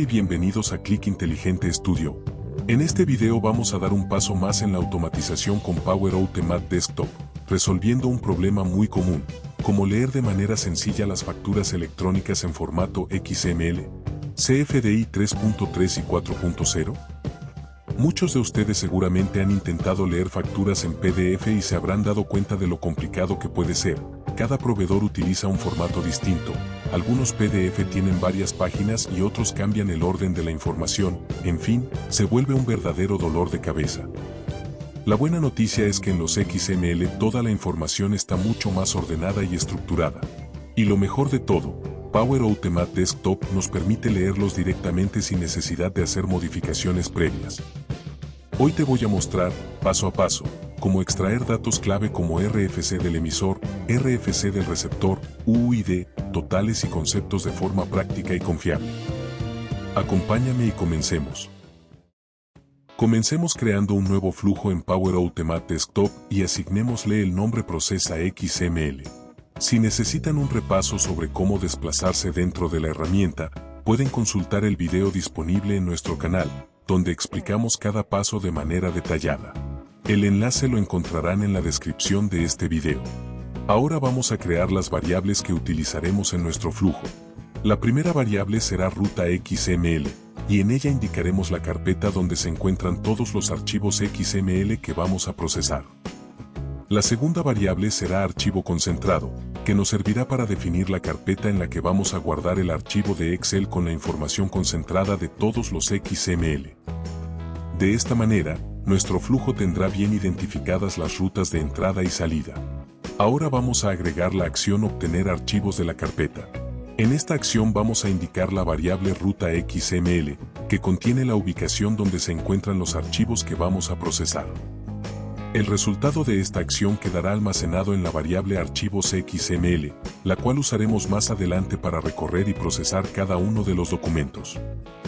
y bienvenidos a Click Inteligente Studio. En este video vamos a dar un paso más en la automatización con Power Automate Desktop, resolviendo un problema muy común, como leer de manera sencilla las facturas electrónicas en formato XML, CFDI 3.3 y 4.0. Muchos de ustedes seguramente han intentado leer facturas en PDF y se habrán dado cuenta de lo complicado que puede ser. Cada proveedor utiliza un formato distinto, algunos PDF tienen varias páginas y otros cambian el orden de la información, en fin, se vuelve un verdadero dolor de cabeza. La buena noticia es que en los XML toda la información está mucho más ordenada y estructurada. Y lo mejor de todo, Power Automate Desktop nos permite leerlos directamente sin necesidad de hacer modificaciones previas. Hoy te voy a mostrar, paso a paso, cómo extraer datos clave como RFC del emisor, RFC del receptor, UUID, totales y conceptos de forma práctica y confiable. Acompáñame y comencemos. Comencemos creando un nuevo flujo en Power Automate Desktop y asignémosle el nombre Procesa XML. Si necesitan un repaso sobre cómo desplazarse dentro de la herramienta, pueden consultar el video disponible en nuestro canal, donde explicamos cada paso de manera detallada. El enlace lo encontrarán en la descripción de este video. Ahora vamos a crear las variables que utilizaremos en nuestro flujo. La primera variable será ruta XML, y en ella indicaremos la carpeta donde se encuentran todos los archivos XML que vamos a procesar. La segunda variable será archivo concentrado, que nos servirá para definir la carpeta en la que vamos a guardar el archivo de Excel con la información concentrada de todos los XML. De esta manera, nuestro flujo tendrá bien identificadas las rutas de entrada y salida. Ahora vamos a agregar la acción obtener archivos de la carpeta. En esta acción vamos a indicar la variable ruta XML, que contiene la ubicación donde se encuentran los archivos que vamos a procesar. El resultado de esta acción quedará almacenado en la variable archivos XML, la cual usaremos más adelante para recorrer y procesar cada uno de los documentos.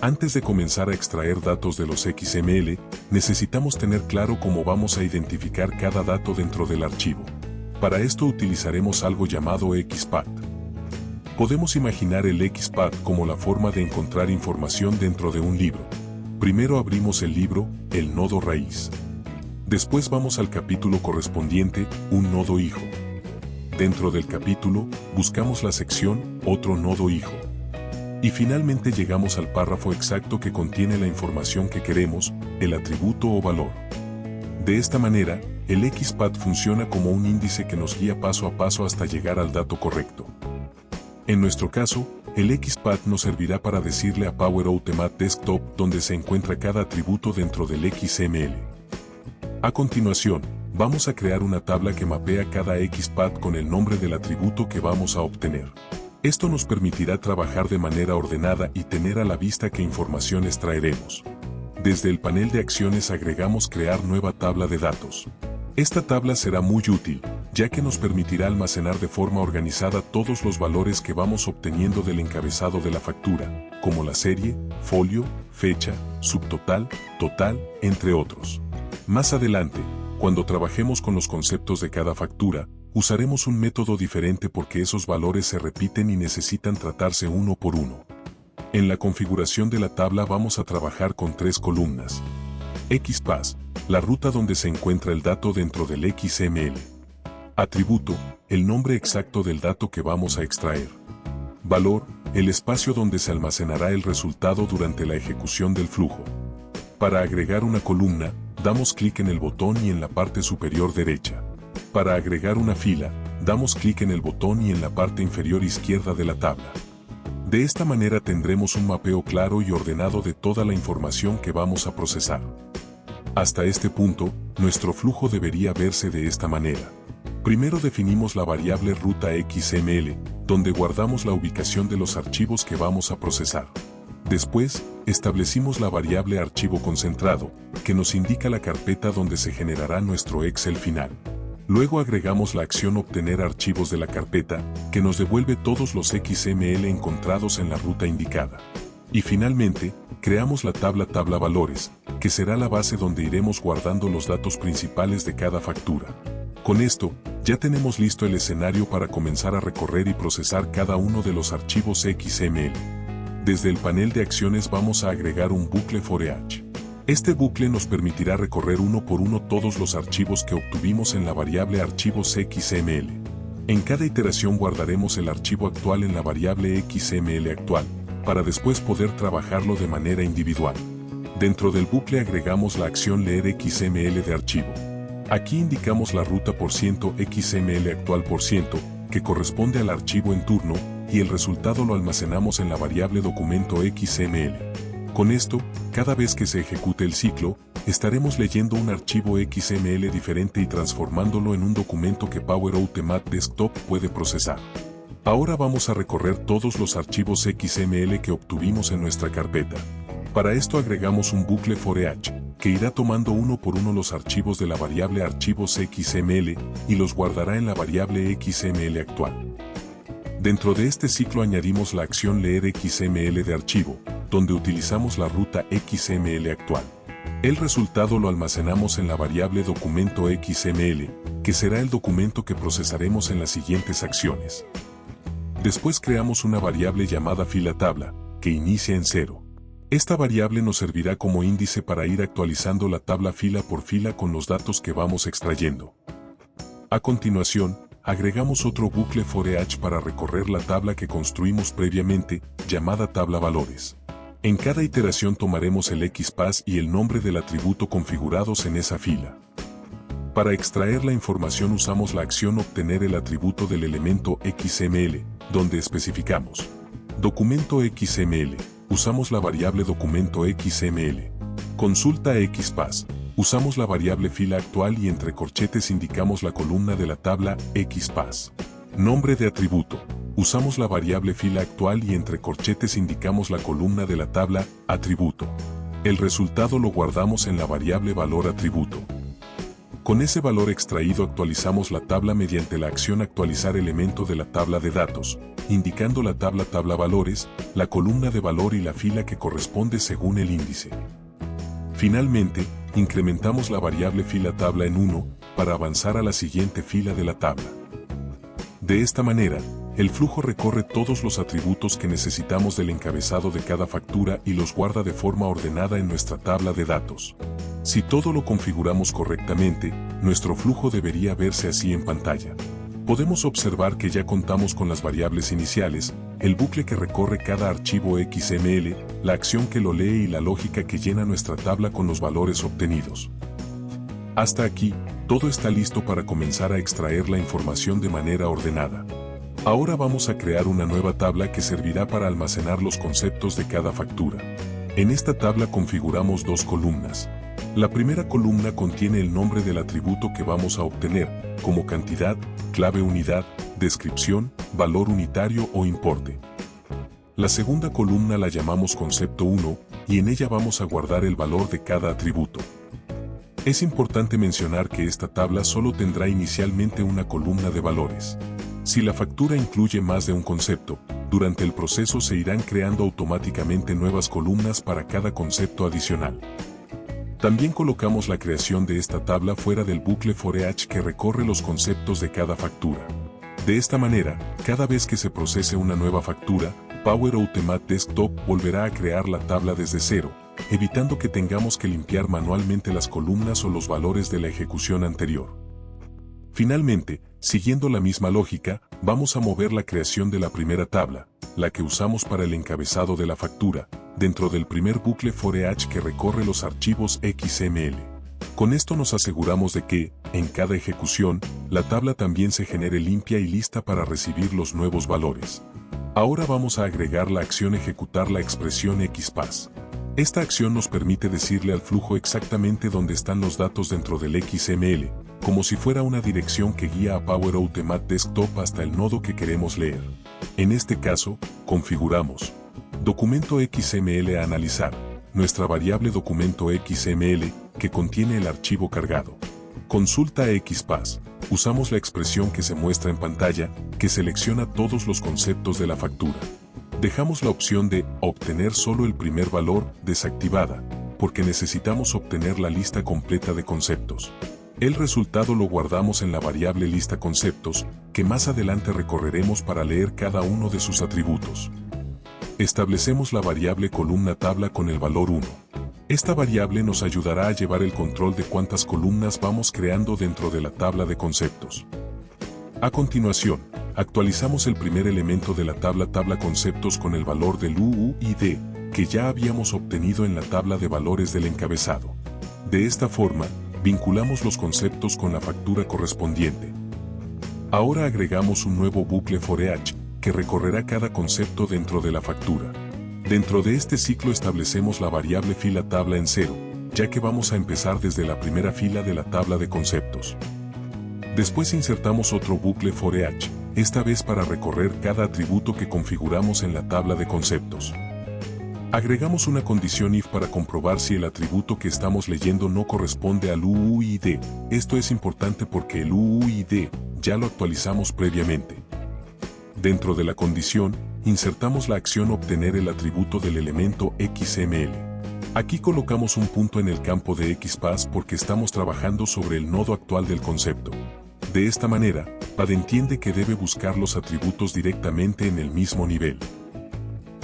Antes de comenzar a extraer datos de los XML, necesitamos tener claro cómo vamos a identificar cada dato dentro del archivo. Para esto utilizaremos algo llamado XPath. Podemos imaginar el XPath como la forma de encontrar información dentro de un libro. Primero abrimos el libro, el nodo raíz. Después vamos al capítulo correspondiente, un nodo hijo. Dentro del capítulo, buscamos la sección, otro nodo hijo. Y finalmente llegamos al párrafo exacto que contiene la información que queremos, el atributo o valor. De esta manera, el XPath funciona como un índice que nos guía paso a paso hasta llegar al dato correcto. En nuestro caso, el XPath nos servirá para decirle a Power Automate Desktop dónde se encuentra cada atributo dentro del XML. A continuación, vamos a crear una tabla que mapea cada XPath con el nombre del atributo que vamos a obtener. Esto nos permitirá trabajar de manera ordenada y tener a la vista qué información extraeremos. Desde el panel de acciones agregamos crear nueva tabla de datos. Esta tabla será muy útil, ya que nos permitirá almacenar de forma organizada todos los valores que vamos obteniendo del encabezado de la factura, como la serie, folio, fecha, subtotal, total, entre otros. Más adelante, cuando trabajemos con los conceptos de cada factura, usaremos un método diferente porque esos valores se repiten y necesitan tratarse uno por uno. En la configuración de la tabla vamos a trabajar con 3 columnas. XPath, la ruta donde se encuentra el dato dentro del XML. Atributo, el nombre exacto del dato que vamos a extraer. Valor, el espacio donde se almacenará el resultado durante la ejecución del flujo. Para agregar una columna, damos clic en el botón y en la parte superior derecha. Para agregar una fila, damos clic en el botón y en la parte inferior izquierda de la tabla. De esta manera tendremos un mapeo claro y ordenado de toda la información que vamos a procesar. Hasta este punto, nuestro flujo debería verse de esta manera. Primero definimos la variable ruta XML, donde guardamos la ubicación de los archivos que vamos a procesar. Después, establecimos la variable archivo concentrado, que nos indica la carpeta donde se generará nuestro Excel final. Luego agregamos la acción obtener archivos de la carpeta, que nos devuelve todos los XML encontrados en la ruta indicada. Y finalmente, creamos la tabla valores, que será la base donde iremos guardando los datos principales de cada factura. Con esto, ya tenemos listo el escenario para comenzar a recorrer y procesar cada uno de los archivos XML. Desde el panel de acciones vamos a agregar un bucle for each. Este bucle nos permitirá recorrer uno por uno todos los archivos que obtuvimos en la variable archivos XML. En cada iteración guardaremos el archivo actual en la variable XML actual, para después poder trabajarlo de manera individual. Dentro del bucle agregamos la acción leer XML de archivo. Aquí indicamos la ruta %XML actual %, que corresponde al archivo en turno, y el resultado lo almacenamos en la variable documento XML. Con esto, cada vez que se ejecute el ciclo, estaremos leyendo un archivo XML diferente y transformándolo en un documento que Power Automate Desktop puede procesar. Ahora vamos a recorrer todos los archivos XML que obtuvimos en nuestra carpeta. Para esto agregamos un bucle for each, que irá tomando uno por uno los archivos de la variable archivos XML y los guardará en la variable XML actual. Dentro de este ciclo añadimos la acción leer XML de archivo, donde utilizamos la ruta XML actual. El resultado lo almacenamos en la variable documento XML, que será el documento que procesaremos en las siguientes acciones. Después creamos una variable llamada fila tabla, que inicia en 0. Esta variable nos servirá como índice para ir actualizando la tabla fila por fila con los datos que vamos extrayendo. A continuación, agregamos otro bucle for each para recorrer la tabla que construimos previamente, llamada tabla valores. En cada iteración tomaremos el XPath y el nombre del atributo configurados en esa fila. Para extraer la información usamos la acción obtener el atributo del elemento XML, donde especificamos documento XML, usamos la variable documento XML. Consulta XPath, usamos la variable fila actual y entre corchetes indicamos la columna de la tabla XPath. Nombre de atributo, usamos la variable fila actual y entre corchetes indicamos la columna de la tabla atributo. El resultado lo guardamos en la variable valor atributo. Con ese valor extraído actualizamos la tabla mediante la acción actualizar elemento de la tabla de datos, indicando la tabla valores, la columna de valor y la fila que corresponde según el índice. Finalmente, incrementamos la variable fila tabla en 1 para avanzar a la siguiente fila de la tabla. De esta manera, el flujo recorre todos los atributos que necesitamos del encabezado de cada factura y los guarda de forma ordenada en nuestra tabla de datos. Si todo lo configuramos correctamente, nuestro flujo debería verse así en pantalla. Podemos observar que ya contamos con las variables iniciales, el bucle que recorre cada archivo XML, la acción que lo lee y la lógica que llena nuestra tabla con los valores obtenidos. Hasta aquí, todo está listo para comenzar a extraer la información de manera ordenada. Ahora vamos a crear una nueva tabla que servirá para almacenar los conceptos de cada factura. En esta tabla configuramos dos columnas. La primera columna contiene el nombre del atributo que vamos a obtener, como cantidad, clave unidad, descripción, valor unitario o importe. La segunda columna la llamamos concepto 1, y en ella vamos a guardar el valor de cada atributo. Es importante mencionar que esta tabla solo tendrá inicialmente una columna de valores. Si la factura incluye más de un concepto, durante el proceso se irán creando automáticamente nuevas columnas para cada concepto adicional. También colocamos la creación de esta tabla fuera del bucle for each que recorre los conceptos de cada factura. De esta manera, cada vez que se procese una nueva factura, Power Automate Desktop volverá a crear la tabla desde cero, evitando que tengamos que limpiar manualmente las columnas o los valores de la ejecución anterior. Finalmente, siguiendo la misma lógica, vamos a mover la creación de la primera tabla, la que usamos para el encabezado de la factura, dentro del primer bucle for each que recorre los archivos XML. Con esto nos aseguramos de que, en cada ejecución, la tabla también se genere limpia y lista para recibir los nuevos valores. Ahora vamos a agregar la acción ejecutar la expresión XPath. Esta acción nos permite decirle al flujo exactamente dónde están los datos dentro del XML, como si fuera una dirección que guía a Power Automate Desktop hasta el nodo que queremos leer. En este caso, configuramos documento XML a analizar, nuestra variable documento XML, que contiene el archivo cargado. Consulta XPath, usamos la expresión que se muestra en pantalla, que selecciona todos los conceptos de la factura. Dejamos la opción de obtener solo el primer valor desactivada, porque necesitamos obtener la lista completa de conceptos. El resultado lo guardamos en la variable lista conceptos, que más adelante recorreremos para leer cada uno de sus atributos. Establecemos la variable columna tabla con el valor 1. Esta variable nos ayudará a llevar el control de cuántas columnas vamos creando dentro de la tabla de conceptos. A continuación, actualizamos el primer elemento de la tabla conceptos con el valor del UUID, que ya habíamos obtenido en la tabla de valores del encabezado. De esta forma, vinculamos los conceptos con la factura correspondiente. Ahora agregamos un nuevo bucle for each, que recorrerá cada concepto dentro de la factura. Dentro de este ciclo establecemos la variable fila tabla en 0, ya que vamos a empezar desde la primera fila de la tabla de conceptos. Después insertamos otro bucle for each, esta vez para recorrer cada atributo que configuramos en la tabla de conceptos. Agregamos una condición if para comprobar si el atributo que estamos leyendo no corresponde al UUID. Esto es importante porque el UUID ya lo actualizamos previamente. Dentro de la condición, insertamos la acción obtener el atributo del elemento XML. Aquí colocamos un punto en el campo de XPath porque estamos trabajando sobre el nodo actual del concepto. De esta manera, PAD entiende que debe buscar los atributos directamente en el mismo nivel.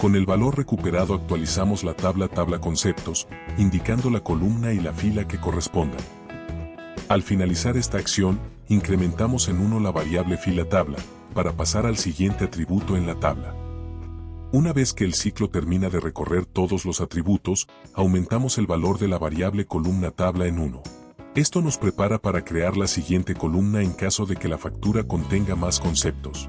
Con el valor recuperado actualizamos la tabla conceptos, indicando la columna y la fila que correspondan. Al finalizar esta acción, incrementamos en 1 la variable fila tabla, para pasar al siguiente atributo en la tabla. Una vez que el ciclo termina de recorrer todos los atributos, aumentamos el valor de la variable columna tabla en 1. Esto nos prepara para crear la siguiente columna en caso de que la factura contenga más conceptos.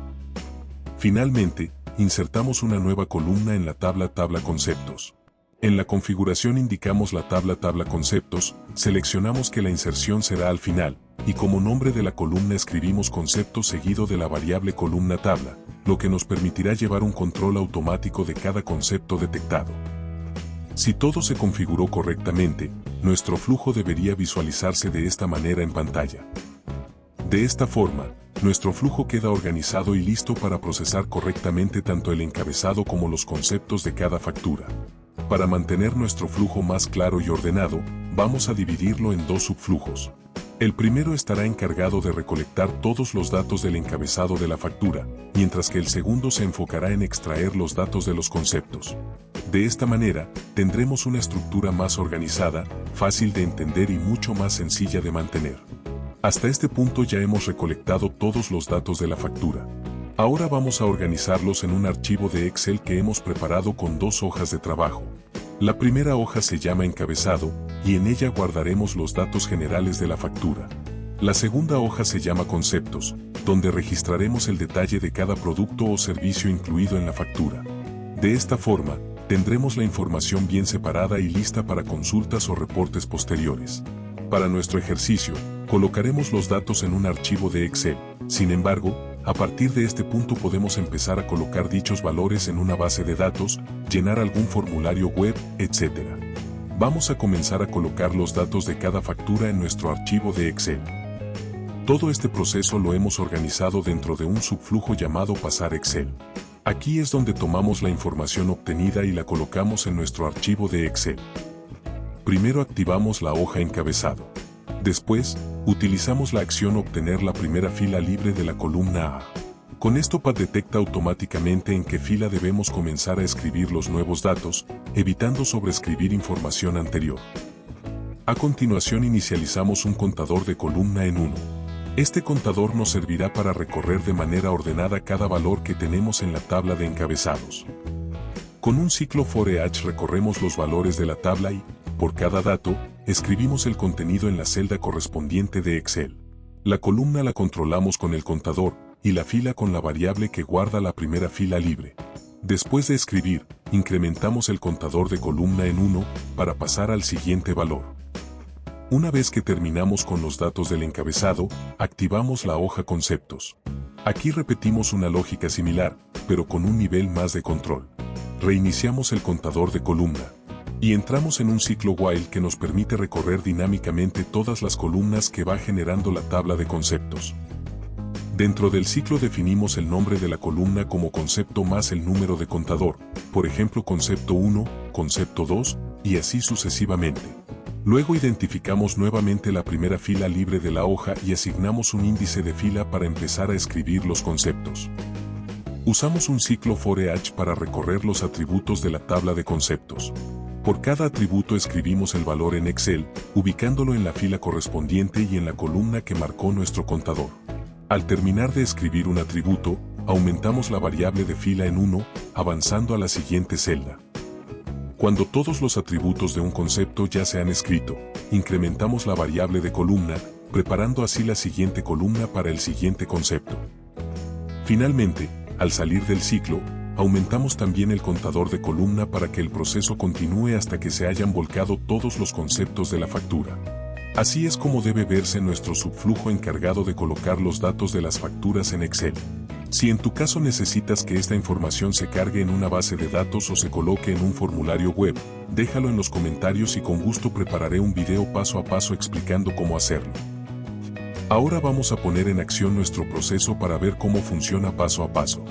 Finalmente, insertamos una nueva columna en la tabla conceptos. En la configuración indicamos la tabla conceptos, seleccionamos que la inserción será al final, y como nombre de la columna escribimos concepto seguido de la variable columna tabla, lo que nos permitirá llevar un control automático de cada concepto detectado. Si todo se configuró correctamente, nuestro flujo debería visualizarse de esta manera en pantalla. De esta forma, nuestro flujo queda organizado y listo para procesar correctamente tanto el encabezado como los conceptos de cada factura. Para mantener nuestro flujo más claro y ordenado, vamos a dividirlo en 2 subflujos. El primero estará encargado de recolectar todos los datos del encabezado de la factura, mientras que el segundo se enfocará en extraer los datos de los conceptos. De esta manera, tendremos una estructura más organizada, fácil de entender y mucho más sencilla de mantener. Hasta este punto ya hemos recolectado todos los datos de la factura. Ahora vamos a organizarlos en un archivo de Excel que hemos preparado con 2 hojas de trabajo. La primera hoja se llama encabezado, y en ella guardaremos los datos generales de la factura. La segunda hoja se llama conceptos, donde registraremos el detalle de cada producto o servicio incluido en la factura. De esta forma, tendremos la información bien separada y lista para consultas o reportes posteriores. Para nuestro ejercicio, colocaremos los datos en un archivo de Excel. Sin embargo, a partir de este punto podemos empezar a colocar dichos valores en una base de datos, llenar algún formulario web, etc. Vamos a comenzar a colocar los datos de cada factura en nuestro archivo de Excel. Todo este proceso lo hemos organizado dentro de un subflujo llamado Pasar Excel. Aquí es donde tomamos la información obtenida y la colocamos en nuestro archivo de Excel. Primero activamos la hoja encabezado. Después, utilizamos la acción obtener la primera fila libre de la columna A. Con esto PAD detecta automáticamente en qué fila debemos comenzar a escribir los nuevos datos, evitando sobreescribir información anterior. A continuación inicializamos un contador de columna en 1. Este contador nos servirá para recorrer de manera ordenada cada valor que tenemos en la tabla de encabezados. Con un ciclo for each recorremos los valores de la tabla y, por cada dato, escribimos el contenido en la celda correspondiente de Excel. La columna la controlamos con el contador, y la fila con la variable que guarda la primera fila libre. Después de escribir, incrementamos el contador de columna en 1, para pasar al siguiente valor. Una vez que terminamos con los datos del encabezado, activamos la hoja conceptos. Aquí repetimos una lógica similar, pero con un nivel más de control. Reiniciamos el contador de columna. Y entramos en un ciclo while que nos permite recorrer dinámicamente todas las columnas que va generando la tabla de conceptos. Dentro del ciclo definimos el nombre de la columna como concepto más el número de contador, por ejemplo concepto 1, concepto 2, y así sucesivamente. Luego identificamos nuevamente la primera fila libre de la hoja y asignamos un índice de fila para empezar a escribir los conceptos. Usamos un ciclo for each para recorrer los atributos de la tabla de conceptos. Por cada atributo escribimos el valor en Excel, ubicándolo en la fila correspondiente y en la columna que marcó nuestro contador. Al terminar de escribir un atributo, aumentamos la variable de fila en 1, avanzando a la siguiente celda. Cuando todos los atributos de un concepto ya se han escrito, incrementamos la variable de columna, preparando así la siguiente columna para el siguiente concepto. Finalmente, al salir del ciclo, aumentamos también el contador de columna para que el proceso continúe hasta que se hayan volcado todos los conceptos de la factura. Así es como debe verse nuestro subflujo encargado de colocar los datos de las facturas en Excel. Si en tu caso necesitas que esta información se cargue en una base de datos o se coloque en un formulario web, déjalo en los comentarios y con gusto prepararé un video paso a paso explicando cómo hacerlo. Ahora vamos a poner en acción nuestro proceso para ver cómo funciona paso a paso.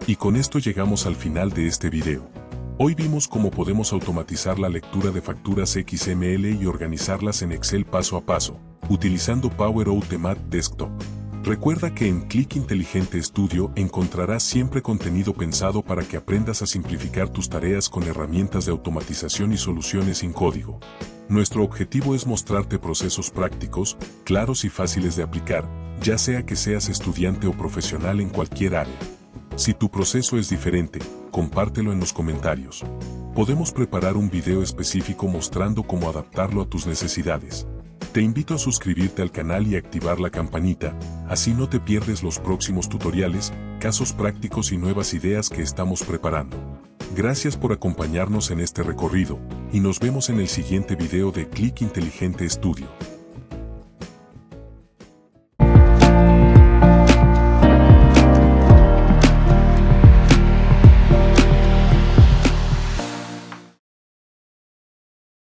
Y con esto llegamos al final de este video. Hoy vimos cómo podemos automatizar la lectura de facturas XML y organizarlas en Excel paso a paso, utilizando Power Automate Desktop. Recuerda que en Click Inteligente Studio encontrarás siempre contenido pensado para que aprendas a simplificar tus tareas con herramientas de automatización y soluciones sin código. Nuestro objetivo es mostrarte procesos prácticos, claros y fáciles de aplicar, ya sea que seas estudiante o profesional en cualquier área. Si tu proceso es diferente, compártelo en los comentarios. Podemos preparar un video específico mostrando cómo adaptarlo a tus necesidades. Te invito a suscribirte al canal y activar la campanita, así no te pierdes los próximos tutoriales, casos prácticos y nuevas ideas que estamos preparando. Gracias por acompañarnos en este recorrido, y nos vemos en el siguiente video de Click Inteligente Studio.